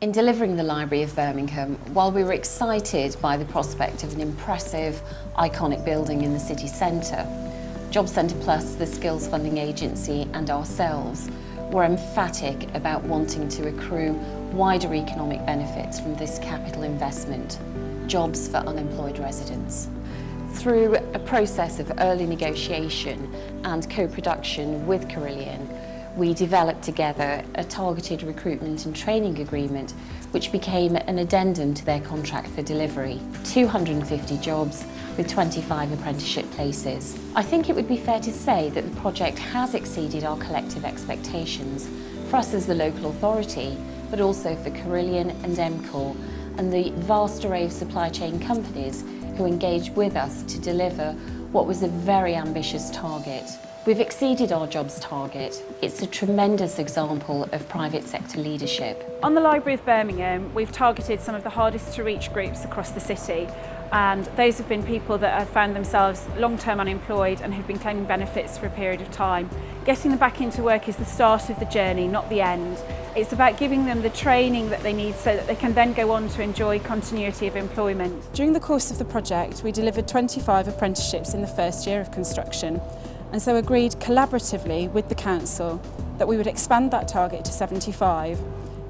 In delivering the Library of Birmingham, while we were excited by the prospect of an impressive, iconic building in the city centre, Job Centre Plus, the skills funding agency, and ourselves were emphatic about wanting to accrue wider economic benefits from this capital investment, jobs for unemployed residents. Through a process of early negotiation and co-production with Carillion, we developed together a targeted recruitment and training agreement which became an addendum to their contract for delivery. 250 jobs with 25 apprenticeship places. I think it would be fair to say that the project has exceeded our collective expectations for us as the local authority, but also for Carillion and MCOR and the vast array of supply chain companies who engaged with us to deliver what was a very ambitious target. We've exceeded our jobs target. It's a tremendous example of private sector leadership. On the Library of Birmingham, we've targeted some of the hardest to reach groups across the city, and those have been people that have found themselves long-term unemployed and who've been claiming benefits for a period of time. Getting them back into work is the start of the journey, not the end. It's about giving them the training that they need so that they can then go on to enjoy continuity of employment. During the course of the project, we delivered 25 apprenticeships in the first year of construction, and so agreed collaboratively with the council that we would expand that target to 75.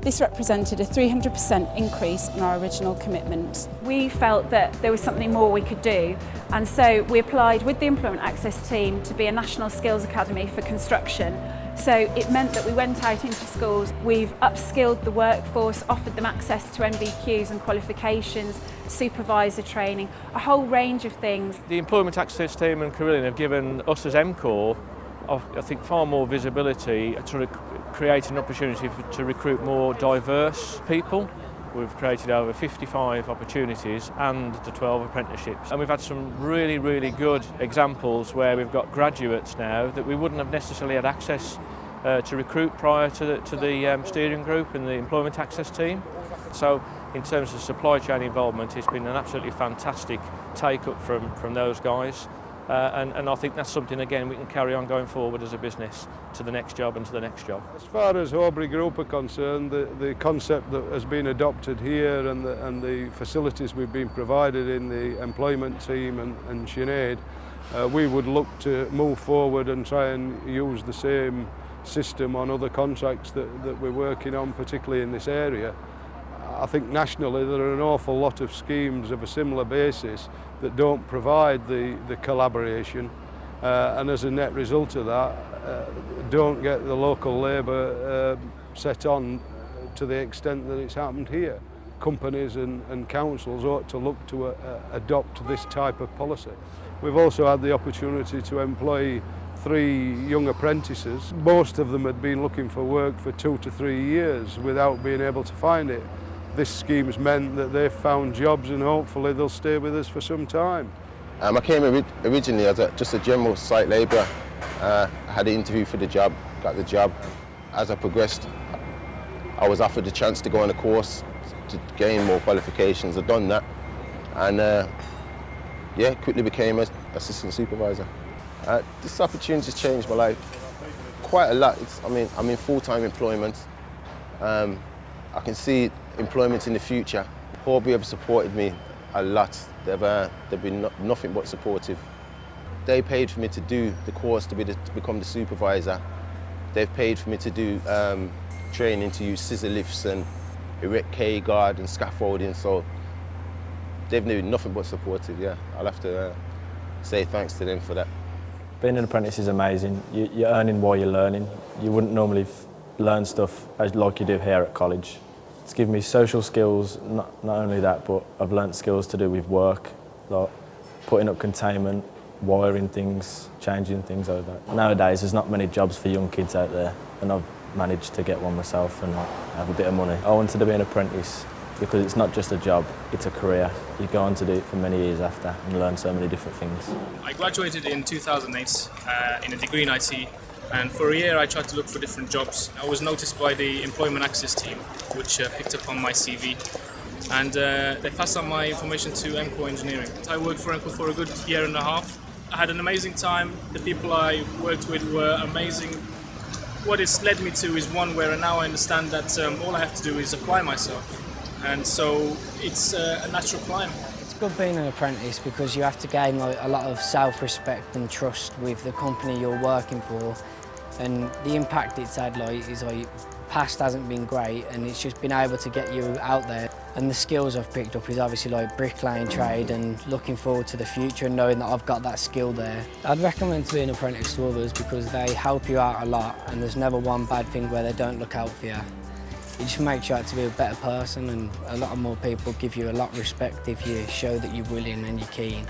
This represented a 300% increase on our original commitment. We felt that there was something more we could do, and so we applied with the Employment Access team to be a national skills academy for construction. So it meant that we went out into schools, we've upskilled the workforce, offered them access to MVQs and qualifications, supervisor training, a whole range of things. The Employment Access team and Carillion have given us as MCOR, I think, far more visibility to create an opportunity to recruit more diverse people. We've created over 55 opportunities and the 12 apprenticeships. And we've had some really, really good examples where we've got graduates now that we wouldn't have necessarily had access to recruit prior to the steering group and the Employment Access team. So in terms of supply chain involvement, it's been an absolutely fantastic take-up from those guys. And I think that's something, again, we can carry on going forward as a business to the next job and to the next job. As far as Horbury Group are concerned, the concept that has been adopted here and the facilities we've been provided in the employment team and Sinead, we would look to move forward and try and use the same system on other contracts that we're working on, particularly in this area. I think nationally there are an awful lot of schemes of a similar basis that don't provide the collaboration and as a net result of that don't get the local labour set on to the extent that it's happened here. Companies and councils ought to look to adopt this type of policy. We've also had the opportunity to employ 3 young apprentices. Most of them had been looking for work for 2 to 3 years without being able to find it. This scheme's meant that they've found jobs and hopefully they'll stay with us for some time. I came originally as just a general site labourer. I had an interview for the job, got the job. As I progressed, I was offered the chance to go on a course to gain more qualifications. I've done that and quickly became an assistant supervisor. This opportunity's changed my life quite a lot. I'm in full-time employment. I can see employment in the future. Horbury have supported me a lot. They've been nothing but supportive. They paid for me to do the course to become the supervisor. They've paid for me to do training to use scissor lifts and erect K-guard and scaffolding. So they've been nothing but supportive. Yeah, I'll have to say thanks to them for that. Being an apprentice is amazing. You're earning while you're learning. You wouldn't normally learn stuff like you do here at college. It's given me social skills, not only that, but I've learnt skills to do with work, like putting up containment, wiring things, changing things like that. Nowadays, there's not many jobs for young kids out there, and I've managed to get one myself and have a bit of money. I wanted to be an apprentice because it's not just a job, it's a career. You go on to do it for many years after and learn so many different things. I graduated in 2008 in a degree in IT. And for a year I tried to look for different jobs. I was noticed by the Employment Access team, which picked up on my CV. And they passed on my information to MCOR Engineering. I worked for MCOR for a good year and a half. I had an amazing time. The people I worked with were amazing. what it's led me to is one where now I understand that all I have to do is apply myself, and so it's a natural climb. It's good being an apprentice because you have to gain a lot of self-respect and trust with the company you're working for, and the impact it's had is past hasn't been great, and it's just been able to get you out there. And the skills I've picked up is obviously bricklaying trade, and looking forward to the future and knowing that I've got that skill there. I'd recommend to be an apprentice to others because they help you out a lot, and there's never one bad thing where they don't look out for you. It just makes you out to be a better person, and a lot more people give you a lot of respect if you show that you're willing and you're keen.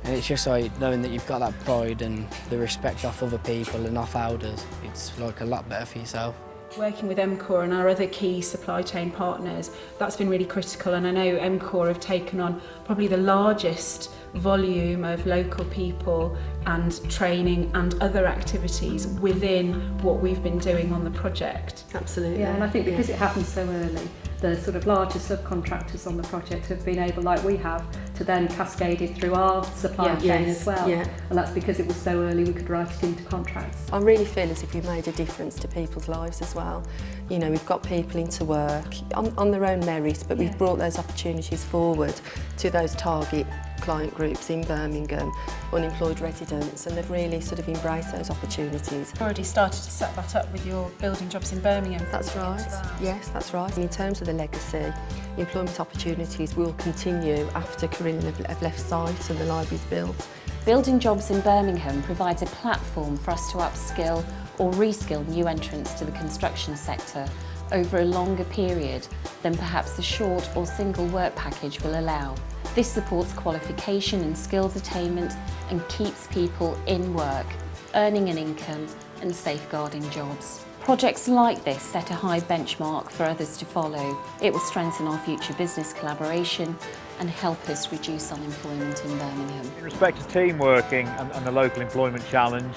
And it's just knowing that you've got that pride and the respect off other people and off elders. It's a lot better for yourself. Working with MCOR and our other key supply chain partners, that's been really critical, and I know MCOR have taken on probably the largest volume of local people and training and other activities within what we've been doing on the project. Absolutely. Yeah, and I think because it happened so early, the sort of larger subcontractors on the project have been able, like we have, to then cascade it through our supply chain as well. Yeah. And that's because it was so early we could write it into contracts. I really feel as if you've made a difference to people's lives as well. You know, we've got people into work on their own merit, but we've brought those opportunities forward to those target client groups in Birmingham, unemployed residents, and they've really sort of embraced those opportunities. You've already started to set that up with your building jobs in Birmingham. That's right. Yes, that's right. In terms of the legacy, employment opportunities will continue after Carillion have left site and the library's built. Building Jobs in Birmingham provides a platform for us to upskill or reskill new entrants to the construction sector over a longer period than perhaps the short or single work package will allow. This supports qualification and skills attainment and keeps people in work, earning an income and safeguarding jobs. Projects like this set a high benchmark for others to follow. It will strengthen our future business collaboration and help us reduce unemployment in Birmingham. In respect to team working and the local employment challenge,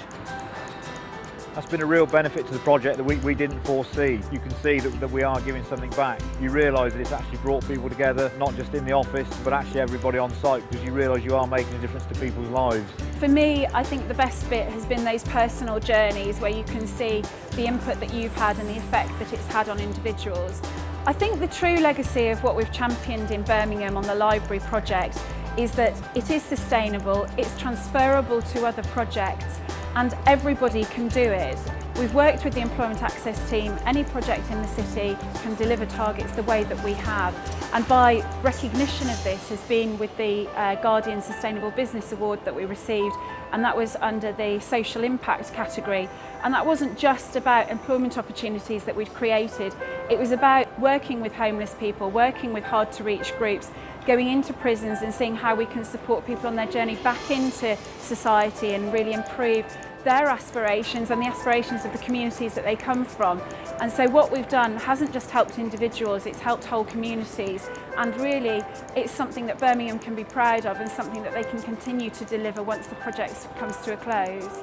that's been a real benefit to the project that we didn't foresee. You can see that we are giving something back. You realise that it's actually brought people together, not just in the office, but actually everybody on site, because you realise you are making a difference to people's lives. For me, I think the best bit has been those personal journeys where you can see the input that you've had and the effect that it's had on individuals. I think the true legacy of what we've championed in Birmingham on the library project is that it is sustainable, it's transferable to other projects, and everybody can do it. We've worked with the Employment Access team. Any project in the city can deliver targets the way that we have. And by recognition of this has been with the Guardian Sustainable Business Award that we received, and that was under the social impact category. And that wasn't just about employment opportunities that we'd created, it was about working with homeless people, working with hard to reach groups, going into prisons and seeing how we can support people on their journey back into society and really improve their aspirations and the aspirations of the communities that they come from. And so what we've done hasn't just helped individuals, it's helped whole communities, and really it's something that Birmingham can be proud of and something that they can continue to deliver once the project comes to a close.